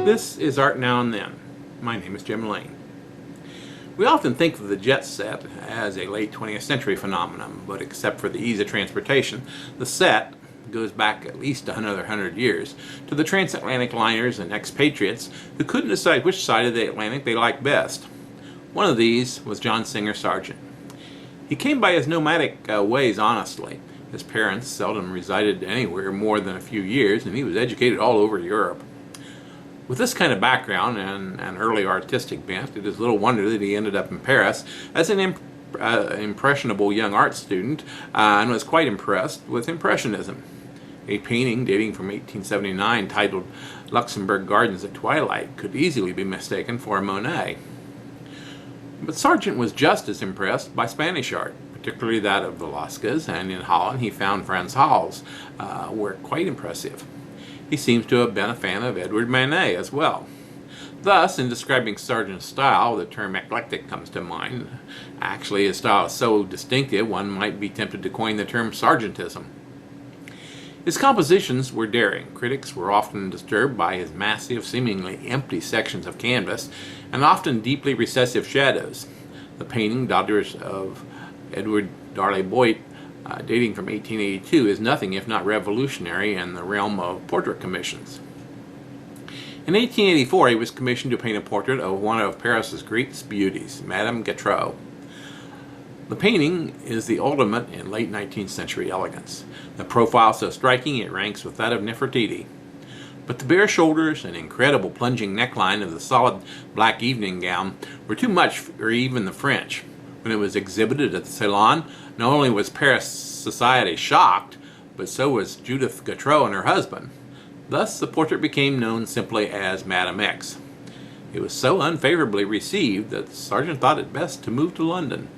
This is Art Now and Then. My name is Jim Lane. We often think of the jet set as a late 20th century phenomenon, but except for the ease of transportation, the set goes back at least another 100 years to the transatlantic liners and expatriates who couldn't decide which side of the Atlantic they liked best. One of these was John Singer Sargent. He came by his nomadic ways honestly. His parents seldom resided anywhere more than a few years, and he was educated all over Europe. With this kind of background and an early artistic bent, it is little wonder that he ended up in Paris as an impressionable young art student and was quite impressed with Impressionism. A painting dating from 1879 titled Luxembourg Gardens at Twilight could easily be mistaken for a Monet. But Sargent was just as impressed by Spanish art, particularly that of Velázquez, and in Holland he found Frans Hal's work quite impressive. He seems to have been a fan of Edward Manet as well. Thus, in describing Sargent's style, the term eclectic comes to mind. Actually, his style is so distinctive, one might be tempted to coin the term Sargentism. His compositions were daring. Critics were often disturbed by his massive, seemingly empty sections of canvas and often deeply recessive shadows. The painting, Daughters of Edward Darley-Boyd, dating from 1882, is nothing if not revolutionary in the realm of portrait commissions. In 1884, he was commissioned to paint a portrait of one of Paris's greatest beauties, Madame Gautreau. The painting is the ultimate in late 19th century elegance. The profile so striking it ranks with that of Nefertiti. But the bare shoulders and incredible plunging neckline of the solid black evening gown were too much for even the French. When it was exhibited at the Salon, not only was Paris society shocked, but so was Judith Gautreau and her husband. Thus, the portrait became known simply as Madame X. It was so unfavorably received that Sargent thought it best to move to London.